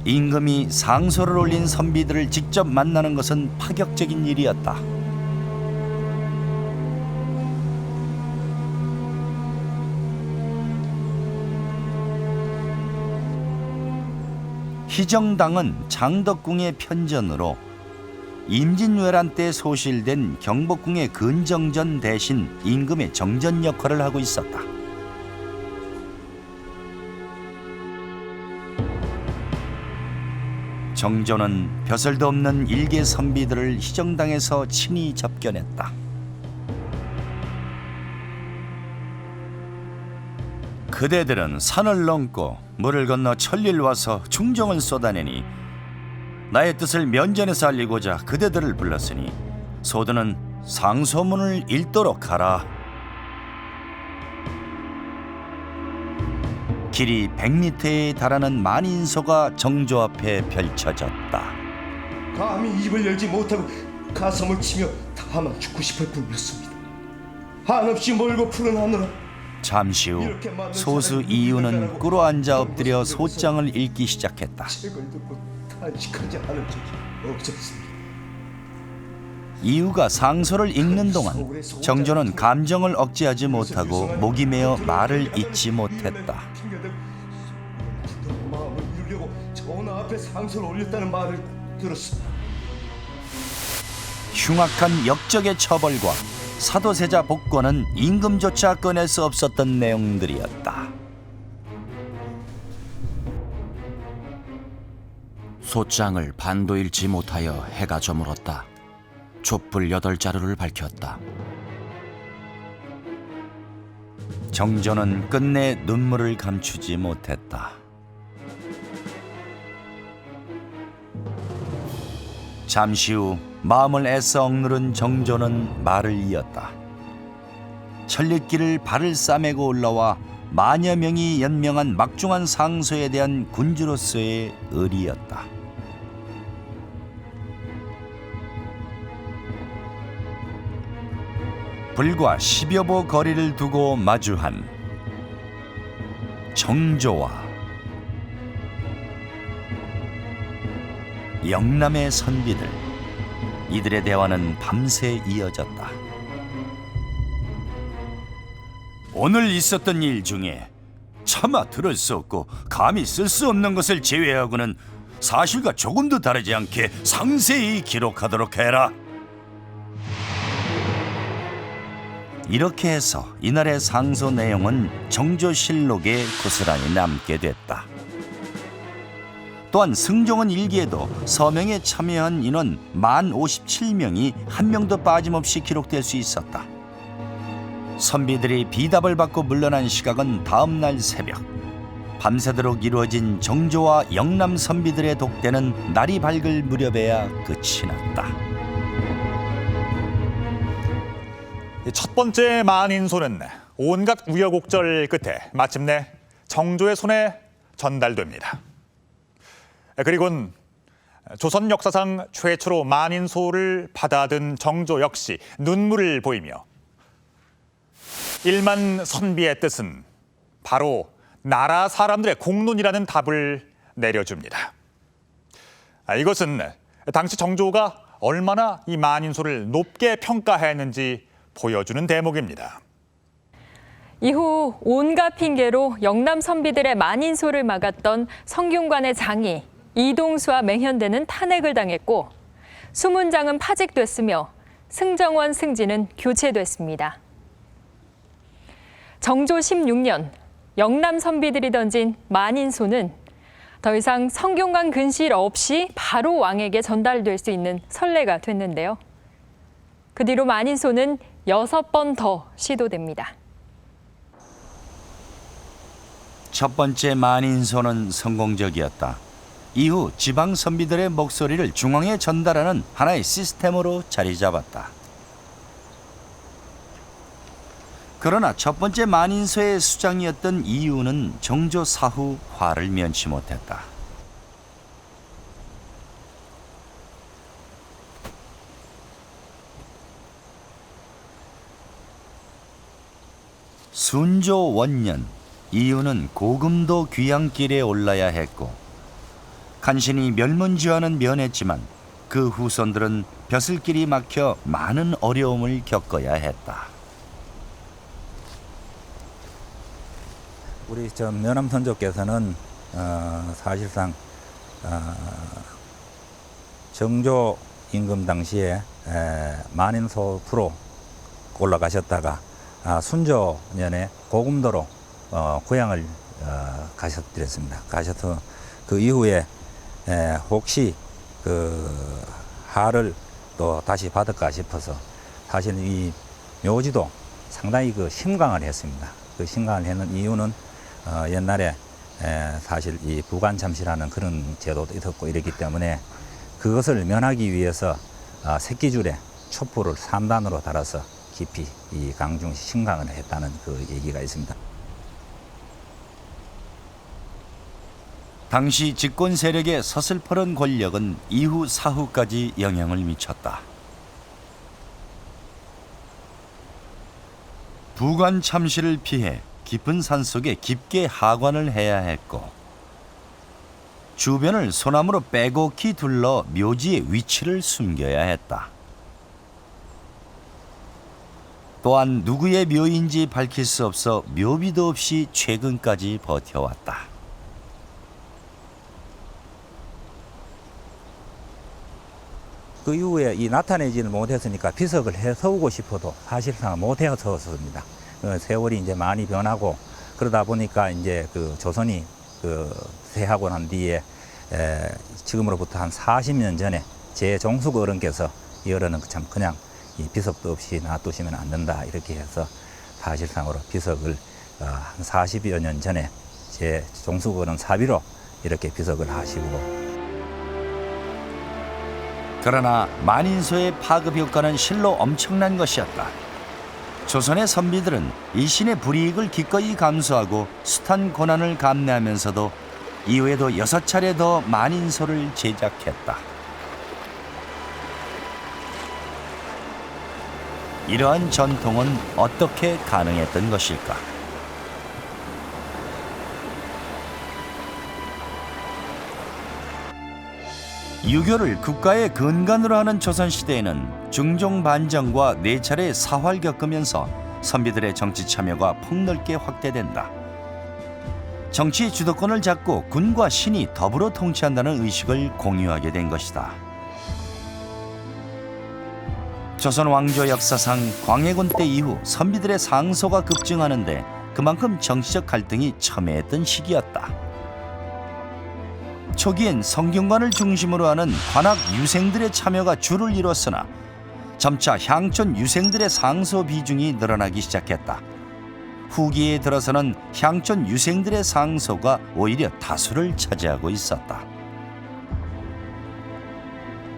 임금이 상소를 올린 선비들을 직접 만나는 것은 파격적인 일이었다. 희정당은 장덕궁의 편전으로 임진왜란 때 소실된 경복궁의 근정전 대신 임금의 정전 역할을 하고 있었다. 정조는 벼슬도 없는 일개 선비들을 희정당에서 친히 접견했다. 그대들은 산을 넘고 물을 건너 천리를 와서 충정을 쏟아내니 나의 뜻을 면전에서 알리고자 그대들을 불렀으니 소드는 상소문을 읽도록 하라. 길이 100m에 달하는 만인소가 정조 앞에 펼쳐졌다. 감히 입을 열지 못하고 가슴을 치며 다만 죽고 싶을 뿐이었습니다. 한없이 멀고 푸른 하늘아, 잠시 후 소수 이유는 꿇어앉아 엎드려 소장을 읽기 시작했다. 책을 듣고 탄식하지 않은 적이 없었습니다. 이유가 상소를 읽는 동안 정조는 감정을 억제하지 못하고 목이 메어 말을 잇지 못했다. 마음을 이루려고 전하 앞에 상소를 올렸다는 말을 들었습니다. 흉악한 역적의 처벌과 사도세자 복권은 임금조차 꺼낼 수 없었던 내용들이었다. 소장을 반도 읽지 못하여 해가 저물었다. 촛불 8자루를 밝혔다. 정조는 끝내 눈물을 감추지 못했다. 잠시 후 마음을 애써 억누른 정조는 말을 이었다. 천리길을 발을 싸매고 올라와 만여 명이 연명한 막중한 상소에 대한 군주로서의 의리였다. 불과 10여 보 거리를 두고 마주한 정조와 영남의 선비들, 이들의 대화는 밤새 이어졌다. 오늘 있었던 일 중에 차마 들을 수 없고 감히 쓸 수 없는 것을 제외하고는 사실과 조금도 다르지 않게 상세히 기록하도록 해라. 이렇게 해서 이날의 상소 내용은 정조실록에 고스란히 남게 됐다. 또한 승종원 일기에도 서명에 참여한 인원 1057명이 한 명도 빠짐없이 기록될 수 있었다. 선비들이 비답을 받고 물러난 시각은 다음 날 새벽. 밤새도록 이루어진 정조와 영남 선비들의 독대는 날이 밝을 무렵에야 끝이 났다. 첫 번째 만인소는 온갖 우여곡절 끝에 마침내 정조의 손에 전달됩니다. 그리고는 조선 역사상 최초로 만인소를 받아든 정조 역시 눈물을 보이며 1만 선비의 뜻은 바로 나라 사람들의 공론이라는 답을 내려줍니다. 이것은 당시 정조가 얼마나 이 만인소를 높게 평가했는지 보여주는 대목입니다. 이후 온갖 핑계로 영남 선비들의 만인소를 막았던 성균관의 장이 이동수와 맹현대는 탄핵을 당했고 수문장은 파직됐으며 승정원 승진은 교체됐습니다. 정조 16년 영남 선비들이 던진 만인소는 더 이상 성균관 근실 없이 바로 왕에게 전달될 수 있는 선례가 됐는데요. 그 뒤로 만인소는 6번 더 시도됩니다. 첫 번째 만인소는 성공적이었다. 이후 지방 선비들의 목소리를 중앙에 전달하는 하나의 시스템으로 자리 잡았다. 그러나 첫 번째 만인소의 수장이었던 이유는 정조 사후 화를 면치 못했다. 순조 원년, 이유는 고금도 귀양길에 올라야 했고 간신히 멸문지화는 면했지만 그 후손들은 벼슬길이 막혀 많은 어려움을 겪어야 했다. 우리 면함 선조께서는 사실상 정조 임금 당시에 만인소프로 올라가셨다가 순조년에 고금도로 고향을 가셨더랬습니다. 가셔서 그 이후에 혹시 그 하를 또 다시 받을까 싶어서 사실 이 묘지도 상당히 그 심광을 했습니다. 그 심광을 했는 이유는 옛날에 사실 이 부관참시라는 그런 제도도 있었고 이랬기 때문에 그것을 면하기 위해서 새끼줄에 촛불을 3단으로 달아서 깊이 이 강중 심광을 했다는 그 얘기가 있습니다. 당시 집권 세력의 서슬퍼런 권력은 이후 사후까지 영향을 미쳤다. 부관 참시를 피해 깊은 산속에 깊게 하관을 해야 했고 주변을 소나무로 빼곡히 둘러 묘지의 위치를 숨겨야 했다. 또한 누구의 묘인지 밝힐 수 없어 묘비도 없이 최근까지 버텨왔다. 그 이후에 이 나타내지는 못했으니까 비석을 해서우고 싶어도 사실상 못해서었습니다. 세월이 이제 많이 변하고 그러다 보니까 이제 그 조선이 그 쇠하고 난 뒤에 지금으로부터 한 40년 전에 제 종숙 어른께서 이 어른은 참 그냥 이 비석도 없이 놔두시면 안 된다 이렇게 해서 사실상으로 비석을 한 40여 년 전에 제 종숙 어른 사비로 이렇게 비석을 하시고. 그러나 만인소의 파급 효과는 실로 엄청난 것이었다. 조선의 선비들은 이 신의 불이익을 기꺼이 감수하고 숱한 고난을 감내하면서도 이후에도 6차례 더 만인소를 제작했다. 이러한 전통은 어떻게 가능했던 것일까? 유교를 국가의 근간으로 하는 조선시대에는 중종 반정과 4차례 사활 겪으면서 선비들의 정치 참여가 폭넓게 확대된다. 정치 주도권을 잡고 군과 신이 더불어 통치한다는 의식을 공유하게 된 것이다. 조선 왕조 역사상 광해군 때 이후 선비들의 상소가 급증하는데 그만큼 정치적 갈등이 첨예했던 시기였다. 초기엔 성균관을 중심으로 하는 관악 유생들의 참여가 주를 이뤘으나 점차 향촌 유생들의 상소 비중이 늘어나기 시작했다. 후기에 들어서는 향촌 유생들의 상소가 오히려 다수를 차지하고 있었다.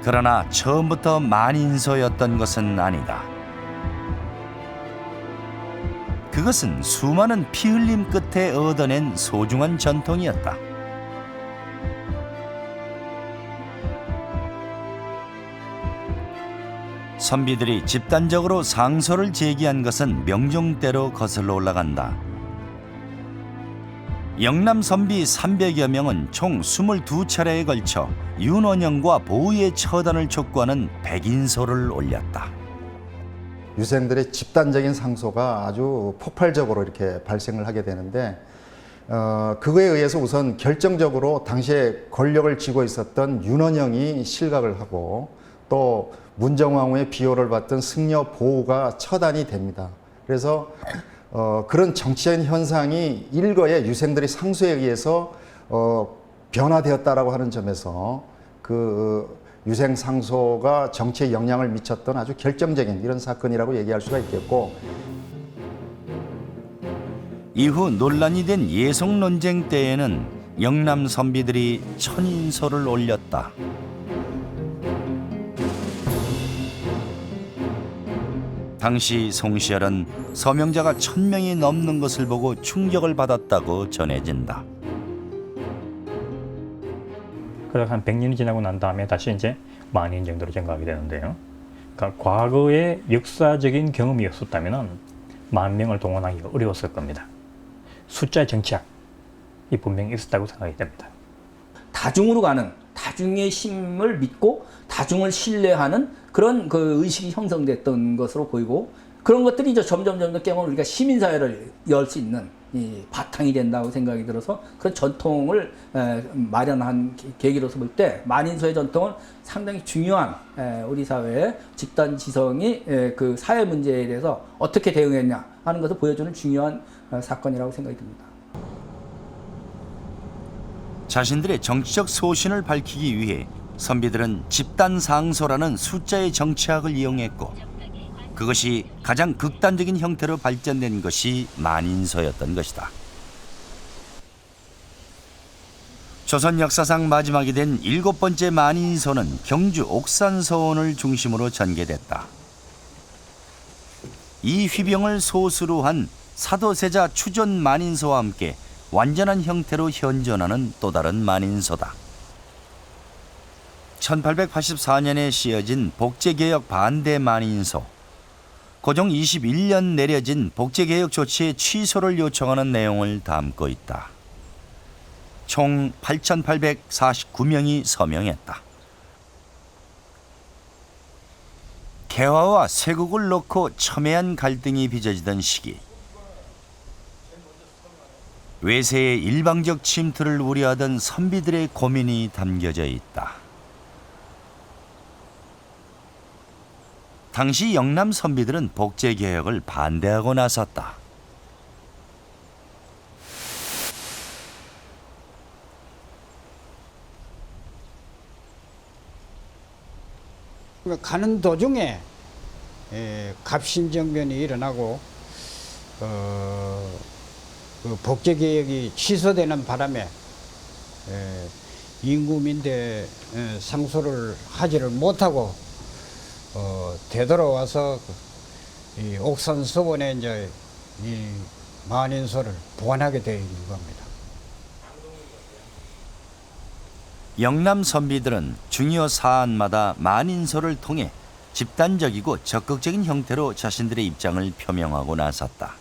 그러나 처음부터 만인소였던 것은 아니다. 그것은 수많은 피 흘림 끝에 얻어낸 소중한 전통이었다. 선비들이 집단적으로 상소를 제기한 것은 명종때로 거슬러 올라간다. 영남 선비 300여 명은 총 22차례에 걸쳐 윤원영과 보우의 처단을 촉구하는 백인소를 올렸다. 유생들의 집단적인 상소가 아주 폭발적으로 이렇게 발생을 하게 되는데 그거에 의해서 우선 결정적으로 당시에 권력을 쥐고 있었던 윤원영이 실각을 하고 또 문정왕후의 비호를 받던 승려 보우가 처단이 됩니다. 그래서 그런 정치적인 현상이 일거에 유생들의 상소에 의해서 변화되었다라고 하는 점에서 그 유생 상소가 정치에 영향을 미쳤던 아주 결정적인 이런 사건이라고 얘기할 수가 있겠고, 이후 논란이 된 예송 논쟁 때에는 영남 선비들이 천인소를 올렸다. 당시 송시열은 서명자가 1000명이 넘는 것을 보고 충격을 받았다고 전해진다. 그래서 한 100년이 지나고 난 다음에 다시 이제 만인 정도로 증가하게 되는데요. 그러니까 과거의 역사적인 경험이었었다면 10,000명을 동원하기가 어려웠을 겁니다. 숫자의 정치학이 분명히 있었다고 생각이 됩니다. 다중으로 가는, 다중의 힘을 믿고 다중을 신뢰하는 그런 그 의식이 형성됐던 것으로 보이고, 그런 것들이 이제 점점 깨면 우리가 시민사회를 열 수 있는 이 바탕이 된다고 생각이 들어서 그런 전통을 마련한 계기로서 볼 때 만인소의 전통은 상당히 중요한 우리 사회의 집단 지성이 그 사회 문제에 대해서 어떻게 대응했냐 하는 것을 보여주는 중요한 사건이라고 생각이 듭니다. 자신들의 정치적 소신을 밝히기 위해 선비들은 집단 상소라는 숫자의 정치학을 이용했고, 그것이 가장 극단적인 형태로 발전된 것이 만인소였던 것이다. 조선 역사상 마지막이 된 7번째 만인소는 경주 옥산서원을 중심으로 전개됐다. 이 휘병을 소수로 한 사도세자 추존 만인소와 함께 완전한 형태로 현존하는 또 다른 만인소다. 1884년에 씌어진 복제개혁 반대 만인소. 고종 21년 내려진 복제개혁 조치의 취소를 요청하는 내용을 담고 있다. 총 8,849명이 서명했다. 개화와 쇄국을 놓고 첨예한 갈등이 빚어지던 시기, 외세의 일방적 침투를 우려하던 선비들의 고민이 담겨져 있다. 당시 영남 선비들은 복제개혁을 반대하고 나섰다. 가는 도중에 갑신정변이 일어나고 그 복제개혁이 취소되는 바람에 임금인데 상소를 하지를 못하고 되돌아와서 이 옥산서원에 이제 이 만인소를 보관하게 되어 있는 겁니다. 영남 선비들은 중요 사안마다 만인소를 통해 집단적이고 적극적인 형태로 자신들의 입장을 표명하고 나섰다.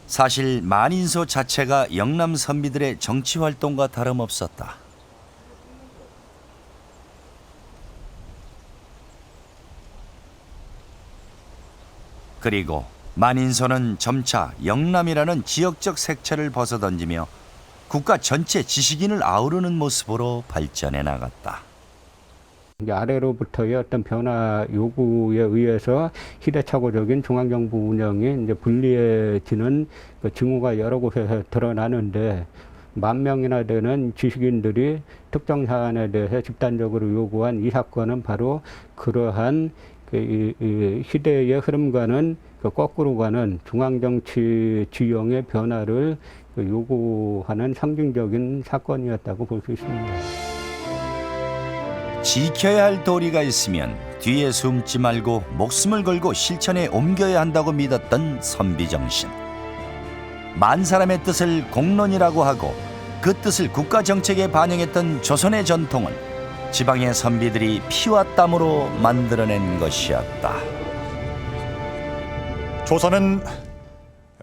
사실 만인소 자체가 영남 선비들의 정치 활동과 다름없었다. 그리고 만인소는 점차 영남이라는 지역적 색채를 벗어던지며 국가 전체 지식인을 아우르는 모습으로 발전해 나갔다. 이제 아래로부터의 어떤 변화 요구에 의해서 시대착오적인 중앙정부 운영이 이제 불리해지는 그 징후가 여러 곳에서 드러나는데, 10,000명이나 되는 지식인들이 특정 사안에 대해서 집단적으로 요구한 이 사건은 바로 그러한 그 시대의 흐름과는 그 거꾸로 가는 중앙정치 지형의 변화를 요구하는 상징적인 사건이었다고 볼 수 있습니다. 지켜야 할 도리가 있으면 뒤에 숨지 말고 목숨을 걸고 실천에 옮겨야 한다고 믿었던 선비정신. 만 사람의 뜻을 공론이라고 하고 그 뜻을 국가 정책에 반영했던 조선의 전통은 지방의 선비들이 피와 땀으로 만들어낸 것이었다. 조선은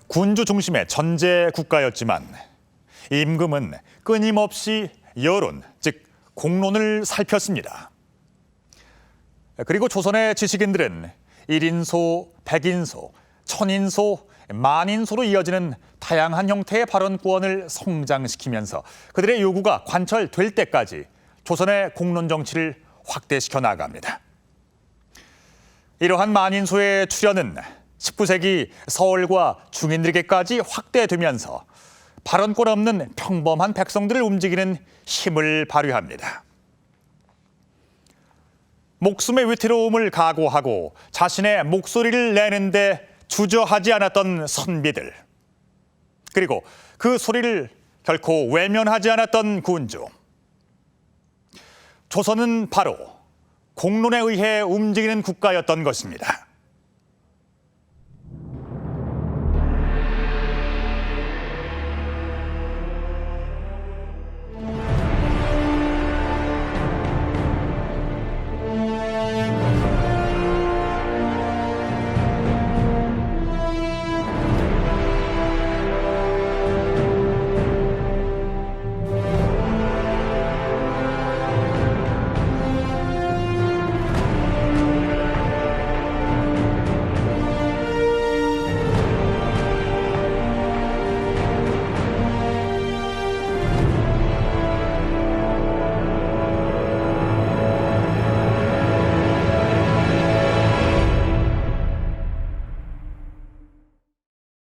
군주 중심의 전제 국가였지만 임금은 끊임없이 여론, 즉 공론을 살폈습니다. 그리고 조선의 지식인들은 1인소, 100인소, 1000인소, 만인소로 이어지는 다양한 형태의 발언권을 성장시키면서 그들의 요구가 관철될 때까지 조선의 공론 정치를 확대시켜 나갑니다. 이러한 만인소의 출현은 19세기 서울과 중인들에게까지 확대되면서 발언권 없는 평범한 백성들을 움직이는 힘을 발휘합니다. 목숨의 위태로움을 각오하고 자신의 목소리를 내는데 주저하지 않았던 선비들, 그리고 그 소리를 결코 외면하지 않았던 군주. 조선은 바로 공론에 의해 움직이는 국가였던 것입니다.